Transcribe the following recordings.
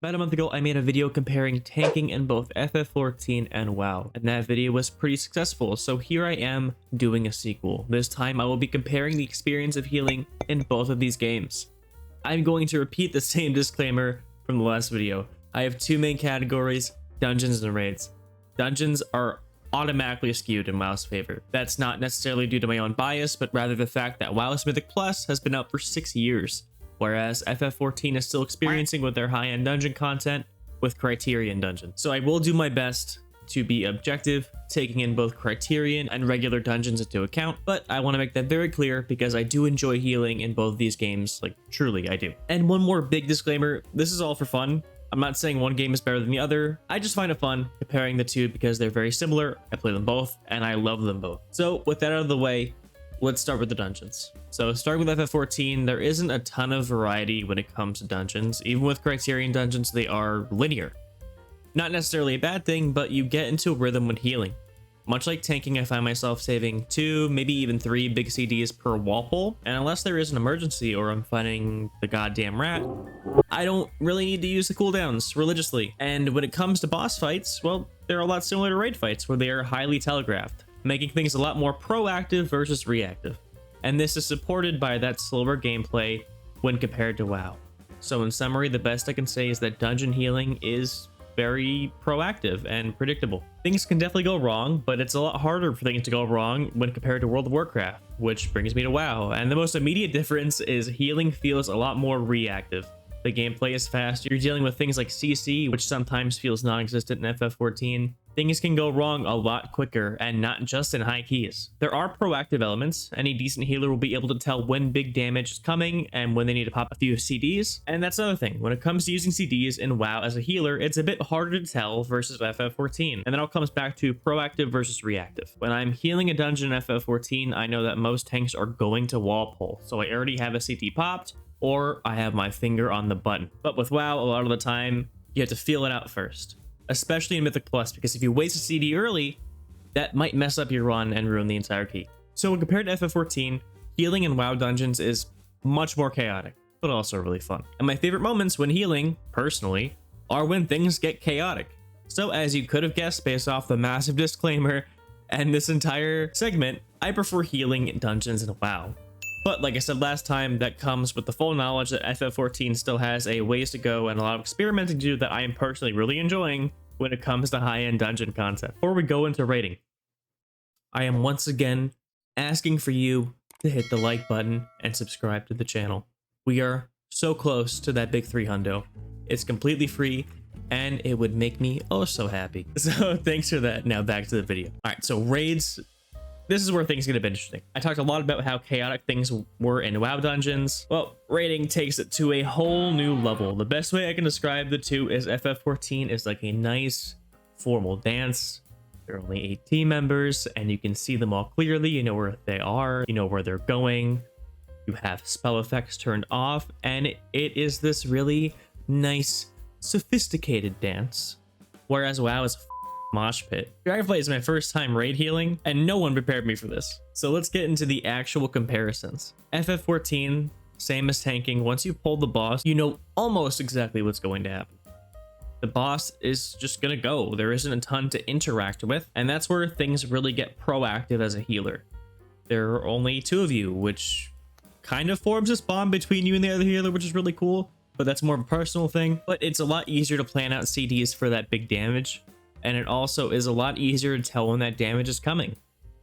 About a month ago, I made a video comparing tanking in both FF14 and WoW, and that video was pretty successful, so here I am doing a sequel. This time I will be comparing the experience of healing in both of these games. I'm going to repeat the same disclaimer from the last video. I have two main categories, dungeons and raids. Dungeons are automatically skewed in WoW's favor. That's not necessarily due to my own bias, but rather the fact that WoW's Mythic Plus has been out for 6 years. Whereas FF14 is still experiencing with their high-end dungeon content with Criterion dungeons. So I will do my best to be objective, taking in both Criterion and regular dungeons into account, but I want to make that very clear because I do enjoy healing in both of these games, like truly I do. And one more big disclaimer, this is all for fun. I'm not saying one game is better than the other. I just find it fun comparing the two because they're very similar. I play them both and I love them both. So with that out of the way, let's start with the dungeons. So starting with FF14, there isn't a ton of variety when it comes to dungeons. Even with Criterion dungeons, they are linear. Not necessarily a bad thing, but you get into a rhythm when healing. Much like tanking, I find myself saving 2, maybe even 3 big CDs per wall pull, and unless there is an emergency or I'm fighting the goddamn rat, I don't really need to use the cooldowns religiously. And when it comes to boss fights, well, they're a lot similar to raid fights where they are highly telegraphed, making things a lot more proactive versus reactive. And this is supported by that slower gameplay when compared to WoW. So in summary, the best I can say is that dungeon healing is very proactive and predictable. Things can definitely go wrong, but it's a lot harder for things to go wrong when compared to World of Warcraft, which brings me to WoW. And the most immediate difference is healing feels a lot more reactive. The gameplay is fast. You're dealing with things like CC, which sometimes feels non-existent in FF14. Things can go wrong a lot quicker, and not just in high keys. There are proactive elements. Any decent healer will be able to tell when big damage is coming and when they need to pop a few CDs. And that's another thing. When it comes to using CDs in WoW as a healer, it's a bit harder to tell versus FF14. And that all comes back to proactive versus reactive. When I'm healing a dungeon in FF14, I know that most tanks are going to wall pull. So I already have a CD popped, or I have my finger on the button. But with WoW, a lot of the time, you have to feel it out first. Especially in Mythic Plus, because if you waste a CD early, that might mess up your run and ruin the entire key. So when compared to FF14, healing in WoW dungeons is much more chaotic, but also really fun. And my favorite moments when healing, personally, are when things get chaotic. So as you could have guessed based off the massive disclaimer and this entire segment, I prefer healing in dungeons in WoW. But like I said last time, that comes with the full knowledge that FF14 still has a ways to go and a lot of experimenting to do that I am personally really enjoying when it comes to high-end dungeon content. Before we go into rating, I am once again asking for you to hit the like button and subscribe to the channel. We are so close to that big 300. It's completely free and it would make me oh so happy. So thanks for that. Now back to the video. All right, so raids. This is where things get a bit interesting. I talked a lot about how chaotic things were in WoW dungeons. Well, raiding takes it to a whole new level. The best way I can describe the two is FF14 is like a nice formal dance. There are only 8 team members and you can see them all clearly. You know where they are, you know where they're going. You have spell effects turned off and it is this really nice, sophisticated dance. Whereas WoW is mosh pit. Dragonflight is my first time raid healing, and no one prepared me for this. So let's get into the actual comparisons. FF14, same as tanking, once you pull the boss, you know almost exactly what's going to happen. The boss is just gonna go. There isn't a ton to interact with, and that's where things really get proactive as a healer. There are only 2 of you, which kind of forms this bond between you and the other healer, which is really cool, but that's more of a personal thing. But it's a lot easier to plan out CDs for that big damage. And it also is a lot easier to tell when that damage is coming.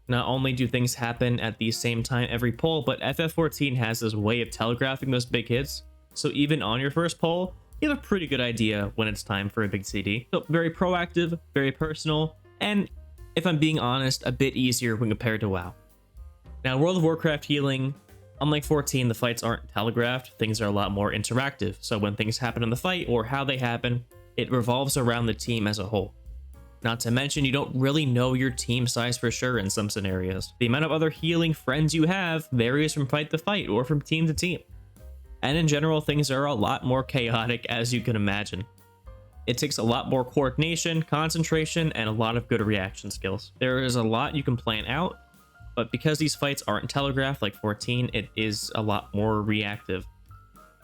Not only do things happen at the same time every pull, but FF14 has this way of telegraphing those big hits. So even on your first pull, you have a pretty good idea when it's time for a big CD. So very proactive, very personal, and if I'm being honest, a bit easier when compared to WoW. Now, World of Warcraft healing, unlike 14, the fights aren't telegraphed. Things are a lot more interactive. So when things happen in the fight or how they happen, it revolves around the team as a whole. Not to mention, you don't really know your team size for sure in some scenarios. The amount of other healing friends you have varies from fight to fight or from team to team. And in general, things are a lot more chaotic as you can imagine. It takes a lot more coordination, concentration, and a lot of good reaction skills. There is a lot you can plan out, but because these fights aren't telegraphed like 14, it is a lot more reactive.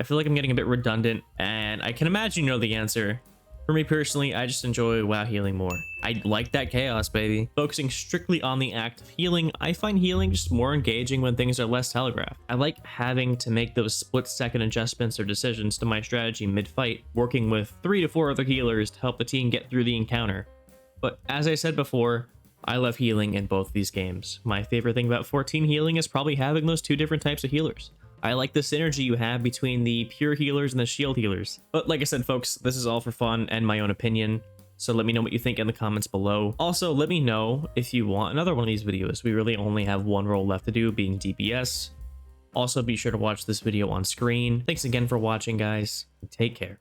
I feel like I'm getting a bit redundant, and I can imagine you know the answer. For me personally, I just enjoy WoW healing more. I like that chaos, baby. Focusing strictly on the act of healing, I find healing just more engaging when things are less telegraphed. I like having to make those split-second adjustments or decisions to my strategy mid-fight, working with 3 to 4 other healers to help the team get through the encounter. But as I said before, I love healing in both these games. My favorite thing about 14 healing is probably having those 2 different types of healers. I like the synergy you have between the pure healers and the shield healers. But like I said, folks, this is all for fun and my own opinion. So let me know what you think in the comments below. Also, let me know if you want another one of these videos. We really only have one role left to do, being DPS. Also, be sure to watch this video on screen. Thanks again for watching, guys. Take care.